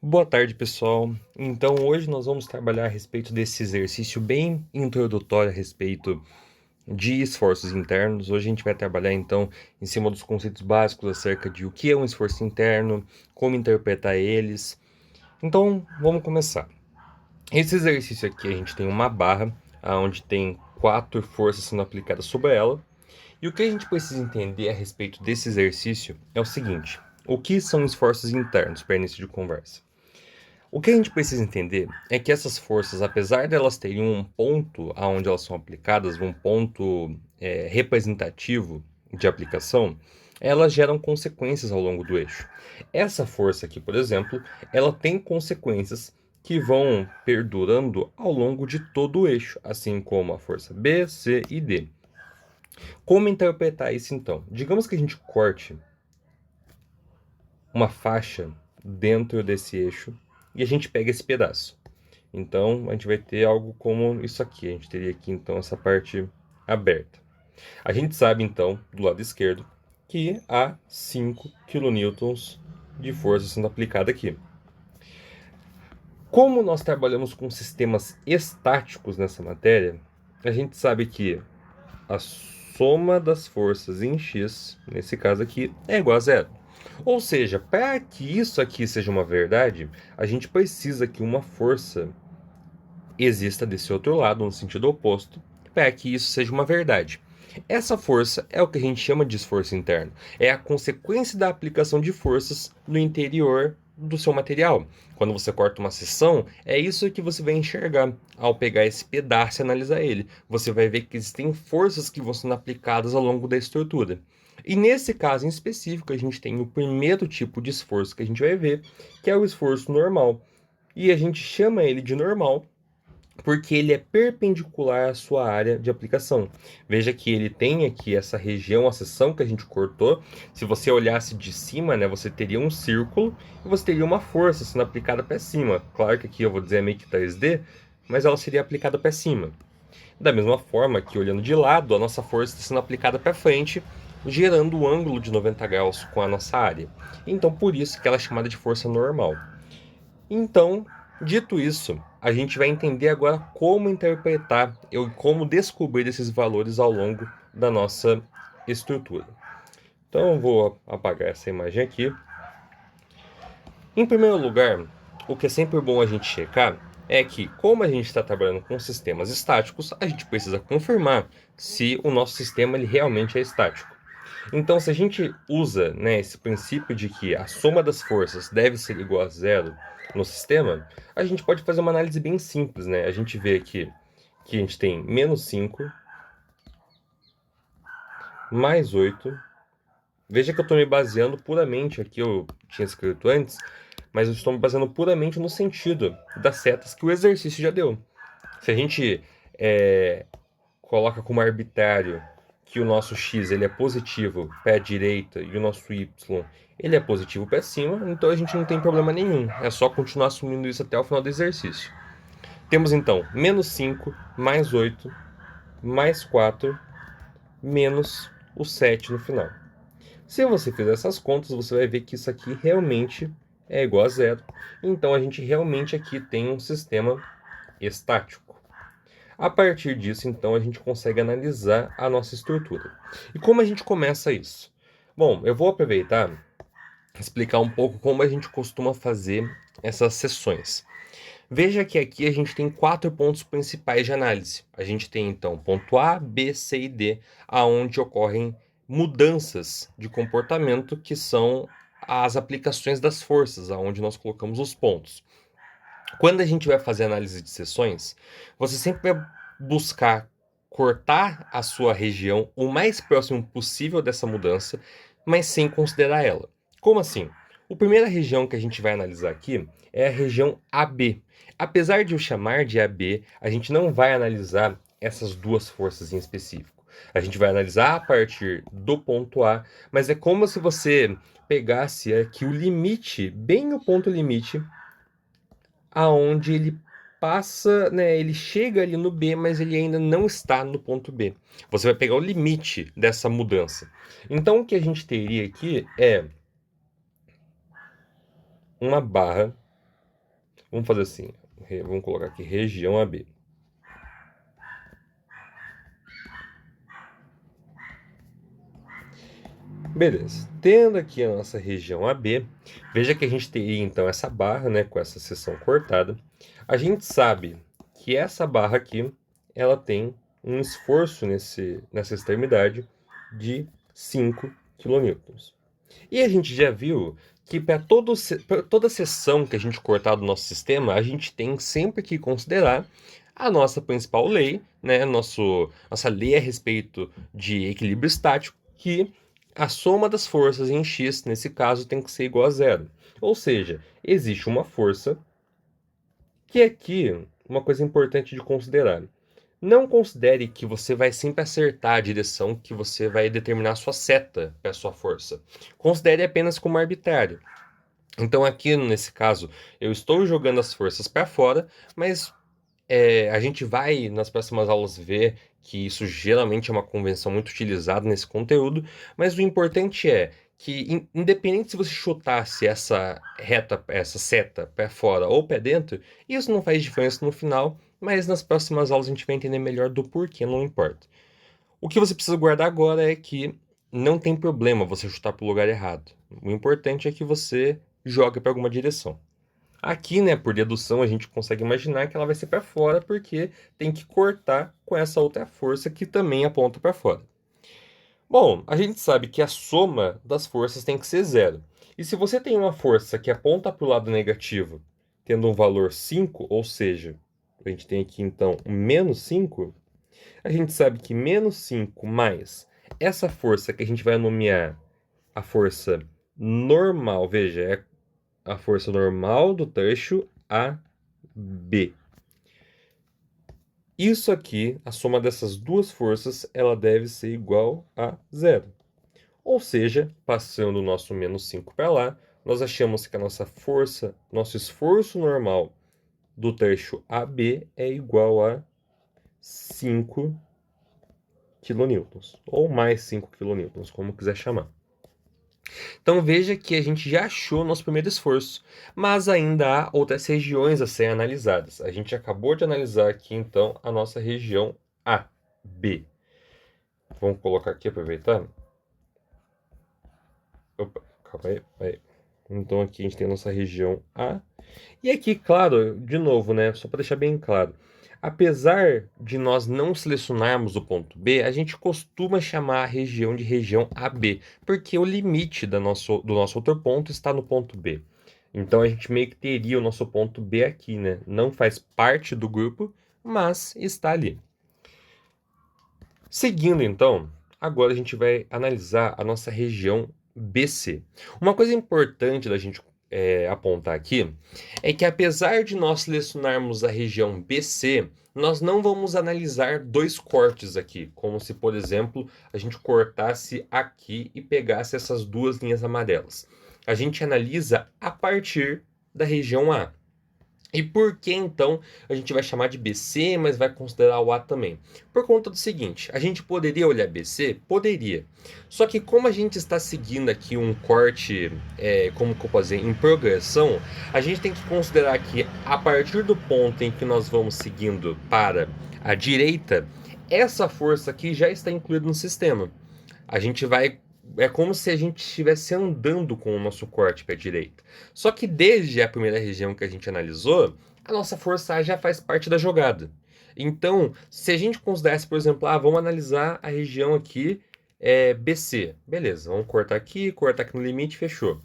Boa tarde, pessoal. Então, hoje nós vamos trabalhar a respeito desse exercício bem introdutório a respeito de esforços internos. Hoje a gente vai trabalhar, então, em cima dos conceitos básicos acerca de o que é um esforço interno, como interpretar eles. Então, vamos começar. Esse exercício aqui, a gente tem uma barra, onde tem 4 forças sendo aplicadas sobre ela. E o que a gente precisa entender a respeito desse exercício é o seguinte: o que são esforços internos, para início de conversa? O que a gente precisa entender é que essas forças, apesar de elas terem um ponto aonde elas são aplicadas, um ponto representativo de aplicação, elas geram consequências ao longo do eixo. Essa força aqui, por exemplo, ela tem consequências que vão perdurando ao longo de todo o eixo, assim como a força B, C e D. Como interpretar isso então? Digamos que a gente corte uma faixa dentro desse eixo e a gente pega esse pedaço. Então, a gente vai ter algo como isso aqui. A gente teria aqui, então, essa parte aberta. A gente sabe, então, do lado esquerdo, que há 5 kN de força sendo aplicada aqui. Como nós trabalhamos com sistemas estáticos nessa matéria, a gente sabe que a soma das forças em x, nesse caso aqui, é igual a zero. Ou seja, para que isso aqui seja uma verdade, a gente precisa que uma força exista desse outro lado, no sentido oposto, para que isso seja uma verdade. Essa força é o que a gente chama de esforço interno. É a consequência da aplicação de forças no interior do seu material. Quando você corta uma seção, é isso que você vai enxergar ao pegar esse pedaço e analisar ele. Você vai ver que existem forças que vão sendo aplicadas ao longo da estrutura. E nesse caso em específico, a gente tem o primeiro tipo de esforço que a gente vai ver, que é o esforço normal. E a gente chama ele de normal porque ele é perpendicular à sua área de aplicação. Veja que ele tem aqui essa região, a seção que a gente cortou. Se você olhasse de cima, né, você teria um círculo e você teria uma força sendo aplicada para cima. Claro que aqui eu vou dizer meio que 3D, mas ela seria aplicada para cima. Da mesma forma que olhando de lado, a nossa força está sendo aplicada para frente, gerando o ângulo de 90 graus com a nossa área. Então, por isso que ela é chamada de força normal. Então, dito isso, a gente vai entender agora como interpretar e como descobrir esses valores ao longo da nossa estrutura. Então, eu vou apagar essa imagem aqui. Em primeiro lugar, o que é sempre bom a gente checar é que, como a gente está trabalhando com sistemas estáticos, a gente precisa confirmar se o nosso sistema ele realmente é estático. Então, se a gente usa, né, esse princípio de que a soma das forças deve ser igual a zero no sistema, a gente pode fazer uma análise bem simples, né? A gente vê aqui que a gente tem menos 5, mais 8. Veja que eu estou me baseando puramente aqui, eu tinha escrito antes, mas eu estou me baseando puramente no sentido das setas que o exercício já deu. Se a gente coloca como arbitrário que o nosso x ele é positivo para a direita e o nosso y ele é positivo para cima, então a gente não tem problema nenhum. É só continuar assumindo isso até o final do exercício. Temos então menos 5, mais 8, mais 4, menos o 7 no final. Se você fizer essas contas, você vai ver que isso aqui realmente é igual a zero. Então a gente realmente aqui tem um sistema estático. A partir disso, então, a gente consegue analisar a nossa estrutura. E como a gente começa isso? Bom, eu vou aproveitar e explicar um pouco como a gente costuma fazer essas sessões. Veja que aqui a gente tem 4 pontos principais de análise. A gente tem, então, ponto A, B, C e D, aonde ocorrem mudanças de comportamento que são as aplicações das forças, aonde nós colocamos os pontos. Quando a gente vai fazer análise de seções, você sempre vai buscar cortar a sua região o mais próximo possível dessa mudança, mas sem considerar ela. Como assim? A primeira região que a gente vai analisar aqui é a região AB. Apesar de eu chamar de AB, a gente não vai analisar essas duas forças em específico. A gente vai analisar a partir do ponto A, mas é como se você pegasse aqui o limite, bem o ponto limite, aonde ele passa, né, ele chega ali no B, mas ele ainda não está no ponto B. Você vai pegar o limite dessa mudança. Então, o que a gente teria aqui é uma barra Vamos fazer assim, vamos colocar aqui região AB. Beleza, tendo aqui a nossa região AB, veja que a gente teria então essa barra, né, com essa seção cortada. A gente sabe que essa barra aqui, ela tem um esforço nessa extremidade de 5 kN. E a gente já viu que para toda seção que a gente cortar do nosso sistema, a gente tem sempre que considerar a nossa principal lei, né, nossa lei a respeito de equilíbrio estático, que a soma das forças em x, nesse caso, tem que ser igual a zero. Ou seja, existe uma força que aqui, uma coisa importante de considerar. Não considere que você vai sempre acertar a direção que você vai determinar a sua seta para a sua força. Considere apenas como arbitrário. Então aqui, nesse caso, eu estou jogando as forças para fora, mas a gente vai, nas próximas aulas, ver que isso geralmente é uma convenção muito utilizada nesse conteúdo, mas o importante é que, independente se você chutasse essa seta para fora ou para dentro, isso não faz diferença no final, mas nas próximas aulas a gente vai entender melhor do porquê, não importa. O que você precisa guardar agora é que não tem problema você chutar para o lugar errado. O importante é que você jogue para alguma direção. Aqui, né, por dedução, a gente consegue imaginar que ela vai ser para fora porque tem que cortar com essa outra força que também aponta para fora. Bom, a gente sabe que a soma das forças tem que ser zero. E se você tem uma força que aponta para o lado negativo, tendo um valor 5, ou seja, a gente tem aqui então um menos 5, a gente sabe que menos 5 mais essa força que a gente vai nomear a força normal, veja, é a força normal do trecho AB. Isso aqui, a soma dessas duas forças, ela deve ser igual a zero. Ou seja, passando o nosso menos 5 para lá, nós achamos que a nossa força, nosso esforço normal do trecho AB é igual a 5 kN, ou mais 5 kN, como quiser chamar. Então veja que a gente já achou nosso primeiro esforço, mas ainda há outras regiões a serem analisadas. A gente acabou de analisar aqui então a nossa região AB. Vamos colocar aqui, aproveitar. Opa, calma aí. Então aqui a gente tem a nossa região A. E aqui, claro, de novo, né, só para deixar bem claro, apesar de nós não selecionarmos o ponto B, a gente costuma chamar a região de região AB, porque o limite do nosso outro ponto está no ponto B. Então a gente meio que teria o nosso ponto B aqui, né? Não faz parte do grupo, mas está ali. Seguindo então, agora a gente vai analisar a nossa região BC. Uma coisa importante da gente apontar aqui é que apesar de nós selecionarmos a região BC, nós não vamos analisar dois cortes aqui, como se, por exemplo, a gente cortasse aqui e pegasse essas duas linhas amarelas. A gente analisa a partir da região A. E por que então a gente vai chamar de BC, mas vai considerar o A também? Por conta do seguinte, a gente poderia olhar BC? Poderia. Só que como a gente está seguindo aqui um corte, como que eu posso dizer, em progressão, a gente tem que considerar que a partir do ponto em que nós vamos seguindo para a direita, essa força aqui já está incluída no sistema. A gente vai É como se a gente estivesse andando com o nosso corte para a direita. Só que desde a primeira região que a gente analisou, a nossa força A já faz parte da jogada. Então, se a gente considerasse, por exemplo, vamos analisar a região aqui BC. Beleza, vamos cortar aqui no limite, fechou.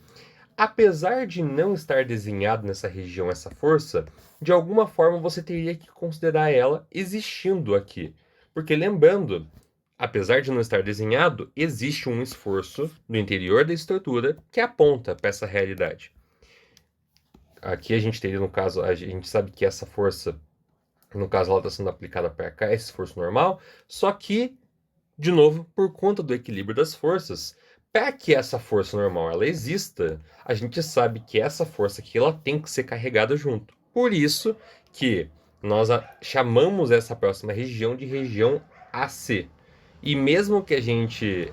Apesar de não estar desenhado nessa região essa força, de alguma forma você teria que considerar ela existindo aqui. Porque lembrando, apesar de não estar desenhado, existe um esforço no interior da estrutura que aponta para essa realidade. Aqui a gente teria, no caso, a gente sabe que essa força, no caso, ela está sendo aplicada para cá, esse esforço normal, só que, de novo, por conta do equilíbrio das forças, para que essa força normal ela exista, a gente sabe que essa força aqui ela tem que ser carregada junto. Por isso que nós chamamos essa próxima região de região AC. E mesmo que a gente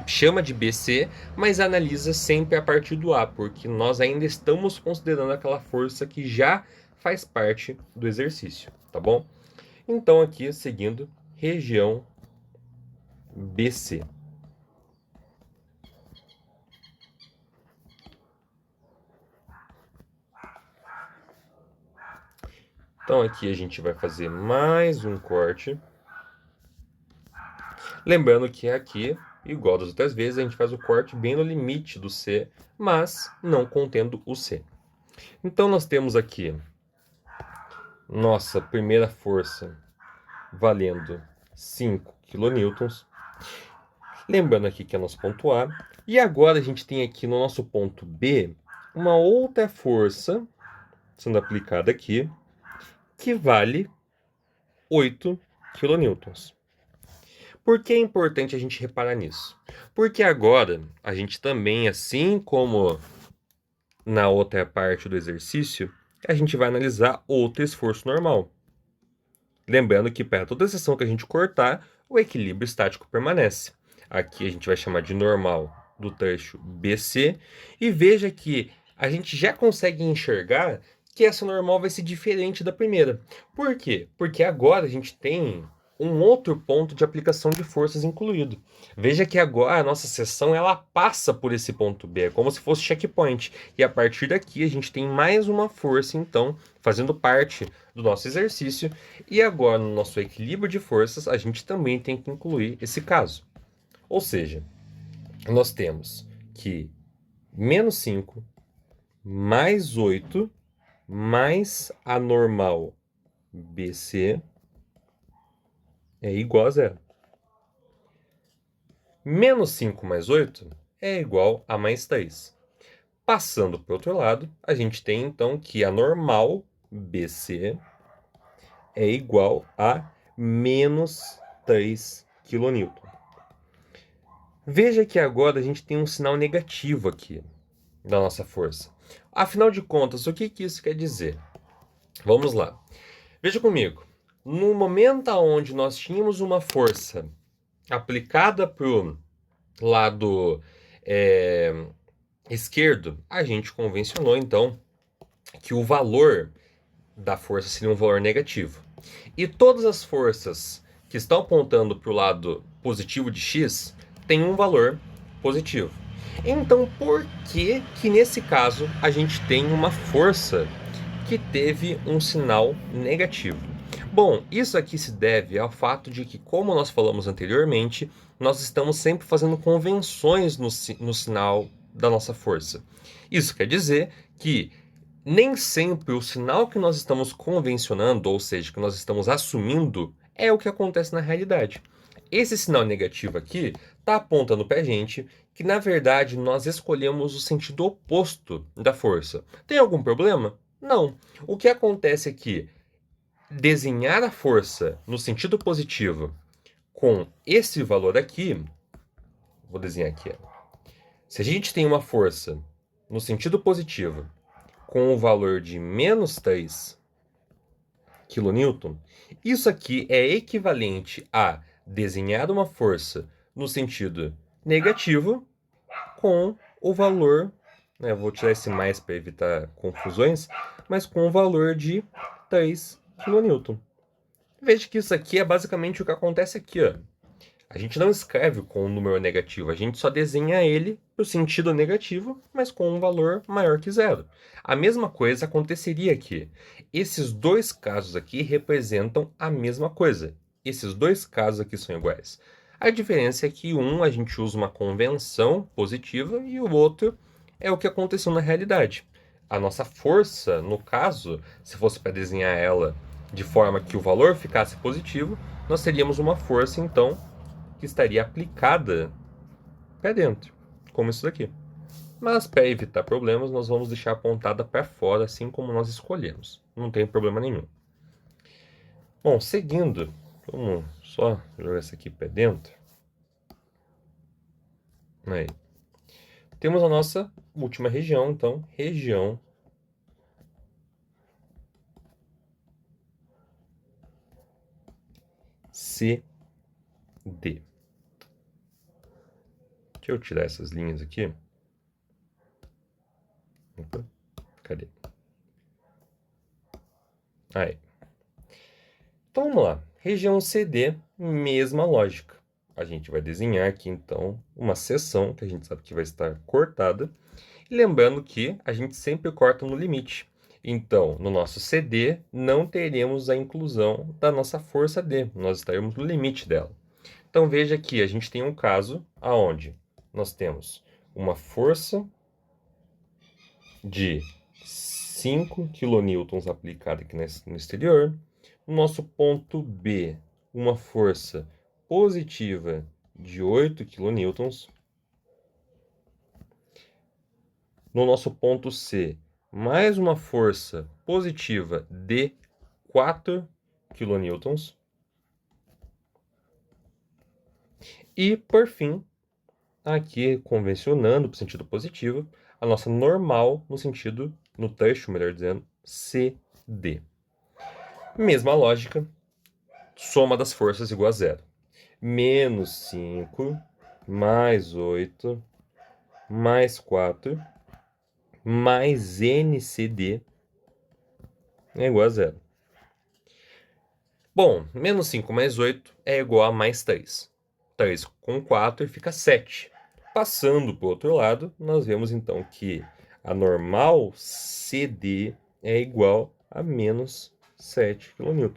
chama de BC, mas analisa sempre a partir do A, porque nós ainda estamos considerando aquela força que já faz parte do exercício, tá bom? Então aqui, seguindo, região BC. Então aqui a gente vai fazer mais um corte. Lembrando que aqui, igual das outras vezes, a gente faz o corte bem no limite do C, mas não contendo o C. Então nós temos aqui nossa primeira força valendo 5 kN. Lembrando aqui que é nosso ponto A. E agora a gente tem aqui no nosso ponto B uma outra força sendo aplicada aqui, que vale 8 kN. Por que é importante a gente reparar nisso? Porque agora a gente também, assim como na outra parte do exercício, a gente vai analisar outro esforço normal. Lembrando que para toda seção que a gente cortar, o equilíbrio estático permanece. Aqui a gente vai chamar de normal do trecho BC. E veja que a gente já consegue enxergar que essa normal vai ser diferente da primeira. Por quê? Porque agora a gente tem um outro ponto de aplicação de forças incluído. Veja que agora a nossa seção ela passa por esse ponto B, é como se fosse checkpoint. E a partir daqui a gente tem mais uma força, então, fazendo parte do nosso exercício. E agora, no nosso equilíbrio de forças, a gente também tem que incluir esse caso. Ou seja, nós temos que menos 5 mais 8 mais a normal BC é igual a zero. Menos 5 mais 8 é igual a mais 3. Passando para o outro lado, a gente tem então que a normal BC é igual a menos 3 kN. Veja que agora a gente tem um sinal negativo aqui da nossa força. Afinal de contas, o que isso quer dizer? Vamos lá. Veja comigo. No momento onde nós tínhamos uma força aplicada para o lado esquerdo, a gente convencionou então que o valor da força seria um valor negativo. E todas as forças que estão apontando para o lado positivo de x têm um valor positivo. Então, por que nesse caso a gente tem uma força que teve um sinal negativo? Bom, isso aqui se deve ao fato de que, como nós falamos anteriormente, nós estamos sempre fazendo convenções no sinal da nossa força. Isso quer dizer que nem sempre o sinal que nós estamos convencionando, ou seja, que nós estamos assumindo, é o que acontece na realidade. Esse sinal negativo aqui está apontando para a gente que, na verdade, nós escolhemos o sentido oposto da força. Tem algum problema? Não. O que acontece é que desenhar a força no sentido positivo com esse valor aqui, vou desenhar aqui. Se a gente tem uma força no sentido positivo com o valor de menos 3 kN, isso aqui é equivalente a desenhar uma força no sentido negativo com o valor, né, vou tirar esse mais para evitar confusões, mas com o valor de 3 kN. Veja que isso aqui é basicamente o que acontece aqui, ó. A gente não escreve com um número negativo, a gente só desenha ele para o sentido negativo, mas com um valor maior que zero. A mesma coisa aconteceria aqui. Esses dois casos aqui representam a mesma coisa. Esses dois casos aqui são iguais. A diferença é que um a gente usa uma convenção positiva e o outro é o que aconteceu na realidade. A nossa força, no caso, se fosse para desenhar ela de forma que o valor ficasse positivo, nós teríamos uma força, então, que estaria aplicada para dentro, como isso daqui. Mas para evitar problemas, nós vamos deixar apontada para fora, assim como nós escolhemos. Não tem problema nenhum. Bom, seguindo, vamos só jogar isso aqui para dentro. Aí. Temos a nossa última região, então, região C D. Deixa eu tirar essas linhas aqui. Opa, cadê? Aí. Então vamos lá. Região CD, mesma lógica. A gente vai desenhar aqui então uma seção que a gente sabe que vai estar cortada. E lembrando que a gente sempre corta no limite. Então, no nosso CD, não teremos a inclusão da nossa força D. Nós estaremos no limite dela. Então veja que a gente tem um caso aonde nós temos uma força de 5 kN aplicada aqui no exterior. No nosso ponto B, uma força positiva de 8 kN. No nosso ponto C, mais uma força positiva de 4 kN. E, por fim, aqui convencionando para o sentido positivo, a nossa normal no trecho, melhor dizendo, CD. Mesma lógica, soma das forças igual a zero. Menos 5, mais 8, mais 4, mais NCD é igual a zero. Bom, menos 5 mais 8 é igual a mais 3. 3 com 4 fica 7. Passando para o outro lado, nós vemos então que a normal CD é igual a menos 7 kN.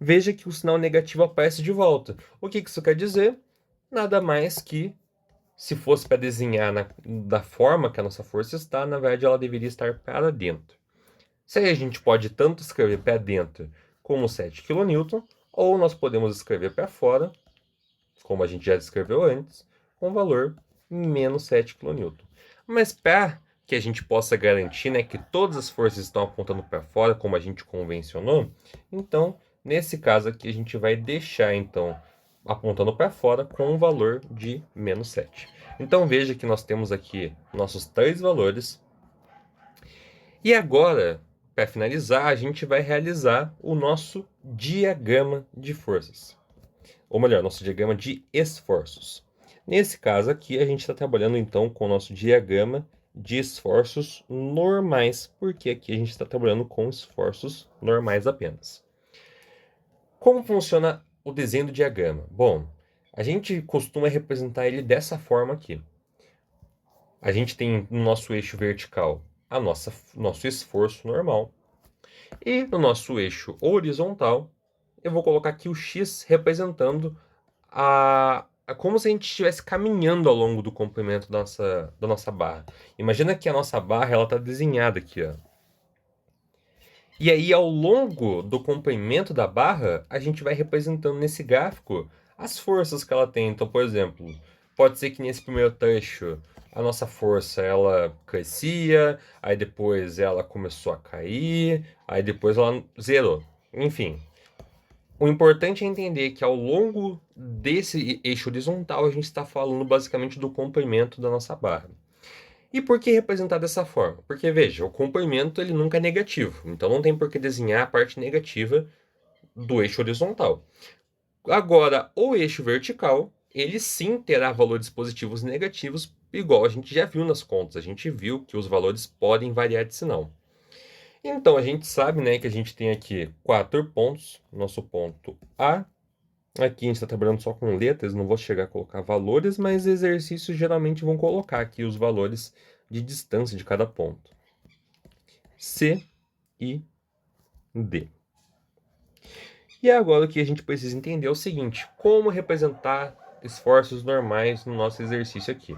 Veja que o sinal negativo aparece de volta. O que isso quer dizer? Nada mais que, se fosse para desenhar da forma que a nossa força está, na verdade ela deveria estar para dentro. Se a gente pode tanto escrever para dentro como 7 kN, ou nós podemos escrever para fora, como a gente já descreveu antes, com o valor menos 7 kN. Mas para que a gente possa garantir, né, que todas as forças estão apontando para fora, como a gente convencionou, então, nesse caso aqui, a gente vai deixar, então, apontando para fora com um valor de menos 7. Então, veja que nós temos aqui nossos três valores. E agora, para finalizar, a gente vai realizar o nosso diagrama de forças. Ou melhor, nosso diagrama de esforços. Nesse caso aqui, a gente está trabalhando então com o nosso diagrama de esforços normais, porque aqui a gente está trabalhando com esforços normais apenas. Como funciona o desenho do diagrama? Bom, a gente costuma representar ele dessa forma aqui. A gente tem no nosso eixo vertical nosso esforço normal. E no nosso eixo horizontal, eu vou colocar aqui o X representando como se a gente estivesse caminhando ao longo do comprimento da nossa barra. Imagina que a nossa barra está desenhada aqui, ó. E aí, ao longo do comprimento da barra, a gente vai representando nesse gráfico as forças que ela tem. Então, por exemplo, pode ser que nesse primeiro trecho a nossa força ela crescia, aí depois ela começou a cair, aí depois ela zerou. Enfim, o importante é entender que ao longo desse eixo horizontal a gente está falando basicamente do comprimento da nossa barra. E por que representar dessa forma? Porque, veja, o comprimento ele nunca é negativo, então não tem por que desenhar a parte negativa do eixo horizontal. Agora, o eixo vertical, ele sim terá valores positivos e negativos, igual a gente já viu nas contas. A gente viu que os valores podem variar de sinal. Então, a gente sabe, né, que a gente tem aqui 4 pontos. Nosso ponto A. Aqui a gente está trabalhando só com letras, não vou chegar a colocar valores, mas exercícios geralmente vão colocar aqui os valores de distância de cada ponto. C e D. E agora o que a gente precisa entender é o seguinte: como representar esforços normais no nosso exercício aqui.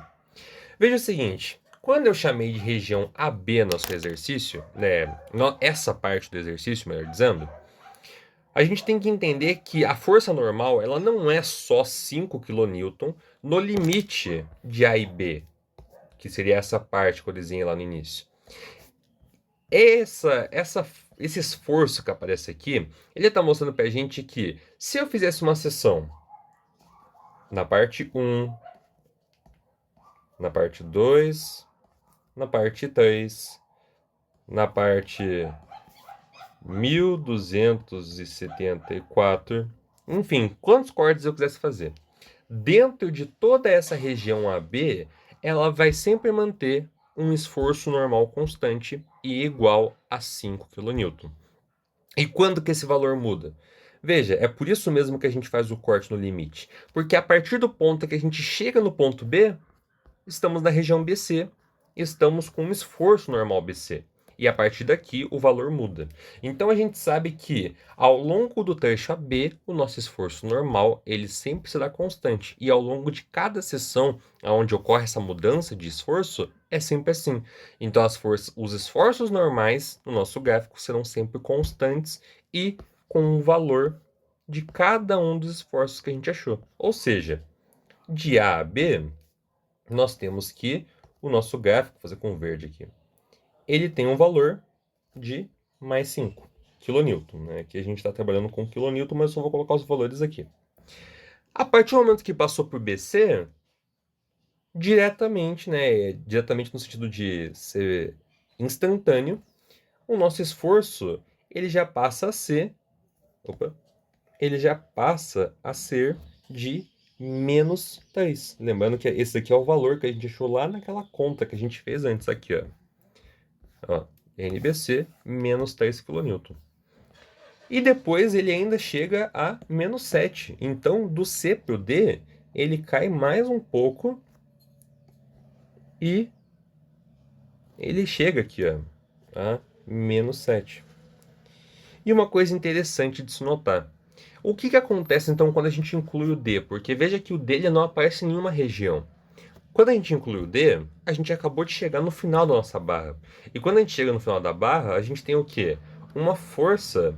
Veja o seguinte, quando eu chamei de região AB nosso exercício, né, essa parte do exercício, melhor dizendo, a gente tem que entender que a força normal ela não é só 5 kN no limite de A e B, que seria essa parte que eu desenhei lá no início. Esse esforço que aparece aqui, ele está mostrando para a gente que se eu fizesse uma seção na parte 1, na parte 2, na parte 3, na parte 1274, enfim, quantos cortes eu quisesse fazer. dentro de toda essa região AB, ela vai sempre manter um esforço normal constante e igual a 5 kN. E quando que esse valor muda? Veja, é por isso mesmo que a gente faz o corte no limite. Porque a partir do ponto que a gente chega no ponto B, estamos na região BC, estamos com um esforço normal BC. E a partir daqui o valor muda. Então a gente sabe que ao longo do trecho AB, o nosso esforço normal ele sempre será constante. E ao longo de cada seção onde ocorre essa mudança de esforço, é sempre assim. Então os esforços normais no nosso gráfico serão sempre constantes e com o valor de cada um dos esforços que a gente achou. Ou seja, de A a B, nós temos que o nosso gráfico, vou fazer com verde aqui, ele tem um valor de mais 5 kN, né? Aqui a gente está trabalhando com kN, mas eu só vou colocar os valores aqui. A partir do momento que passou por BC, diretamente, né? Diretamente no sentido de ser instantâneo, o nosso esforço ele já passa a ser, ele já passa a ser de menos 3. Lembrando que esse aqui é o valor que a gente achou lá naquela conta que a gente fez antes aqui, ó. NBC menos 3 kN. E depois ele ainda chega a menos 7. Então, do C para o D, ele cai mais um pouco e ele chega aqui, ó, a menos 7. E uma coisa interessante de se notar. O que acontece, então, quando a gente inclui o D? Porque veja que o D ele não aparece em nenhuma região. Quando a gente inclui o D, a gente acabou de chegar no final da nossa barra. E quando a gente chega no final da barra, a gente tem o quê? Uma força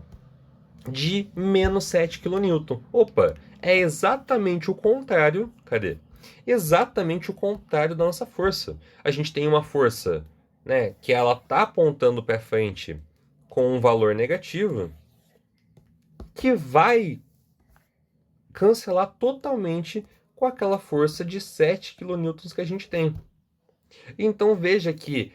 de menos 7 kN. Opa, é exatamente o contrário. Cadê? Exatamente o contrário da nossa força. A gente tem uma força, né, que ela está apontando para frente com um valor negativo, que vai cancelar totalmente com aquela força de 7 kN que a gente tem. Então veja que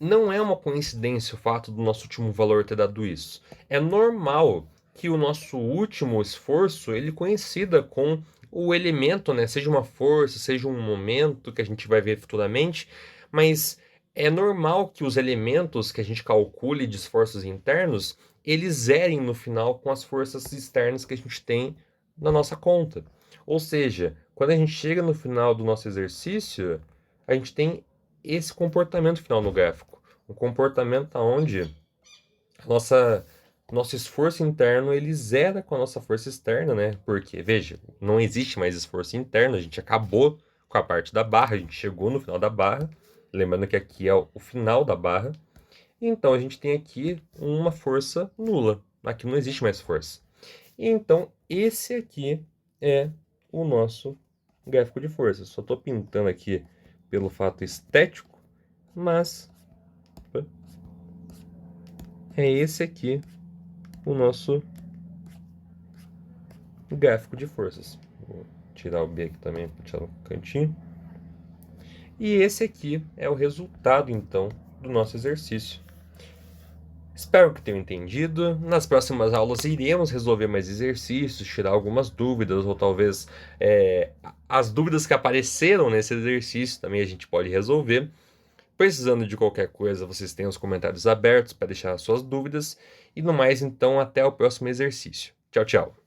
não é uma coincidência o fato do nosso último valor ter dado isso. É normal que o nosso último esforço ele coincida com o elemento, né? Seja uma força, seja um momento que a gente vai ver futuramente, mas é normal que os elementos que a gente calcule de esforços internos, eles zerem no final com as forças externas que a gente tem na nossa conta. Ou seja, quando a gente chega no final do nosso exercício, a gente tem esse comportamento final no gráfico. Um comportamento onde nosso esforço interno ele zera com a nossa força externa, né? Porque, veja, não existe mais esforço interno, a gente acabou com a parte da barra, a gente chegou no final da barra, lembrando que aqui é o final da barra, então a gente tem aqui uma força nula, aqui não existe mais força. Então, esse aqui é o nosso gráfico de força. Só estou pintando aqui pelo fato estético, mas é esse aqui o nosso gráfico de forças. Vou tirar o B aqui também para tirar o cantinho. E esse aqui é o resultado, então, do nosso exercício. Espero que tenham entendido. Nas próximas aulas iremos resolver mais exercícios, tirar algumas dúvidas, ou talvez as dúvidas que apareceram nesse exercício também a gente pode resolver. Precisando de qualquer coisa, vocês têm os comentários abertos para deixar as suas dúvidas. E no mais, então, até o próximo exercício. Tchau, tchau.